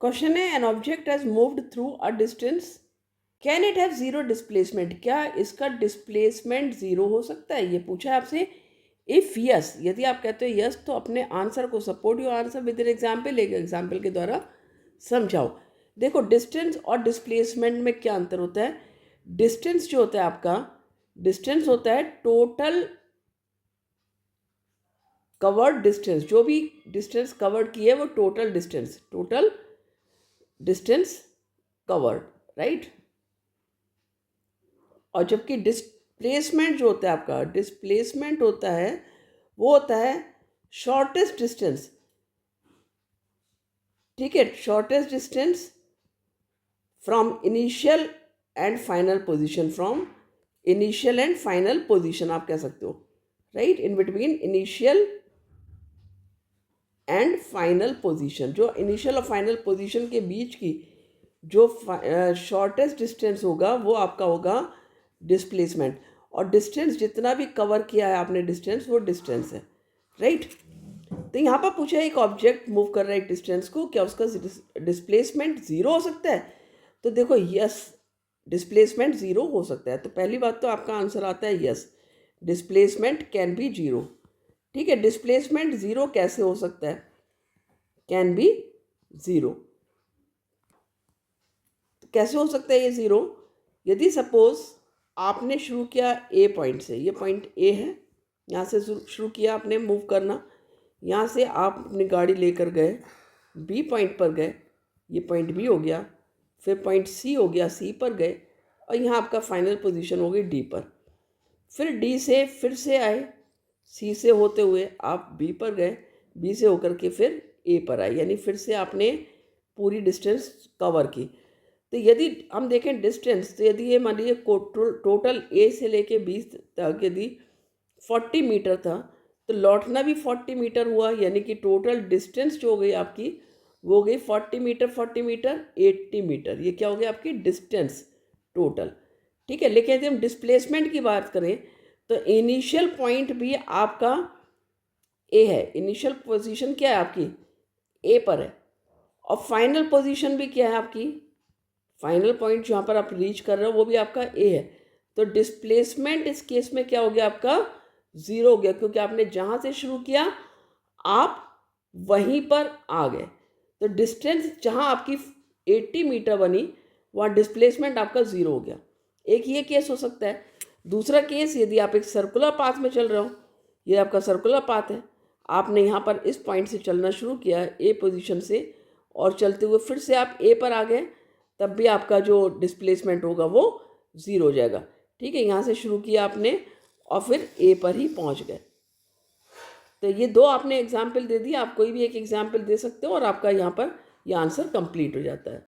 Question है, an object has moved through a distance, can it have zero displacement, क्या इसका displacement zero हो सकता है, ये पूछा है आपसे। इफ यस, यदि आप कहते हो यस तो अपने आंसर को support your answer with an example, एक एग्जाम्पल के द्वारा समझाओ। देखो, डिस्टेंस और डिस्प्लेसमेंट में क्या अंतर होता है। डिस्टेंस जो होता है आपका, डिस्टेंस होता है टोटल कवर्ड डिस्टेंस, जो भी डिस्टेंस कवर्ड की है वो total distance, total distance covered, right. और जबकि डिस्प्लेसमेंट जो होता है आपका, डिस्प्लेसमेंट होता है वो होता है शॉर्टेस्ट डिस्टेंस, ठीक है, shortest distance from initial and final position, from initial and final position आप कह सकते हो, right, in between initial and final position, जो इनिशियल और फाइनल पोजीशन के बीच की जो शॉर्टेस्ट डिस्टेंस होगा वो आपका होगा डिस्प्लेसमेंट। और डिस्टेंस जितना भी कवर किया है आपने डिस्टेंस, वो डिस्टेंस है, राइट। तो यहाँ पर पूछा है एक ऑब्जेक्ट मूव कर रहा है एक डिस्टेंस को, क्या उसका डिस्प्लेसमेंट ज़ीरो हो सकता है। तो देखो यस, डिस्प्लेसमेंट ज़ीरो हो सकता है, तो पहली बात तो आपका आंसर आता है yes, displacement can be zero, ठीक है। डिस्प्लेसमेंट ज़ीरो कैसे हो सकता है, कैन बी ज़ीरो, तो कैसे हो सकता है ये ज़ीरो। यदि सपोज आपने शुरू किया ए पॉइंट से, ये पॉइंट ए है, यहाँ से शुरू किया आपने मूव करना, यहाँ से आप अपनी गाड़ी लेकर गए बी पॉइंट पर गए, ये पॉइंट बी हो गया, फिर पॉइंट सी हो गया, सी पर गए, और यहाँ आपका फाइनल पोजीशन हो गई डी पर। फिर डी से फिर से आए, सी से होते हुए आप बी पर गए, बी से होकर के फिर ए पर आए, यानी फिर से आपने पूरी डिस्टेंस कवर की। तो यदि हम देखें डिस्टेंस, तो यदि ये मान लीजिए टोटल ए से लेके बी तक यदि 40 मीटर था, तो लौटना भी 40 मीटर हुआ, यानी कि टोटल डिस्टेंस जो हो गई आपकी वो हो गई 40 मीटर, 40 मीटर 80 मीटर, ये क्या हो गया आपकी डिस्टेंस टोटल, ठीक है। लेकिन यदि हम डिस्प्लेसमेंट की बात करें तो इनिशियल पॉइंट भी आपका ए है, इनिशियल पोजीशन क्या है आपकी ए पर है, और फाइनल पोजीशन भी क्या है आपकी, फाइनल पॉइंट जहाँ पर आप रीच कर रहे हो वो भी आपका ए है। तो डिस्प्लेसमेंट इस केस में क्या हो गया आपका ज़ीरो हो गया, क्योंकि आपने जहाँ से शुरू किया आप वहीं पर आ गए। तो डिस्टेंस जहाँ आपकी 80 मीटर बनी वहाँ डिस्प्लेसमेंट आपका ज़ीरो हो गया, एक ये केस हो सकता है। दूसरा केस, यदि आप एक सर्कुलर पाथ में चल रहे हो, ये आपका सर्कुलर पाथ है, आपने यहाँ पर इस पॉइंट से चलना शुरू किया ए पोजीशन से, और चलते हुए फिर से आप ए पर आ गए, तब भी आपका जो डिस्प्लेसमेंट होगा वो ज़ीरो हो जाएगा, ठीक है। यहाँ से शुरू किया आपने और फिर ए पर ही पहुँच गए। तो ये दो आपने एग्जाम्पल दे दिए, आप कोई भी एक एग्जाम्पल दे सकते हो और आपका यहाँ पर ये आंसर कंप्लीट हो जाता है।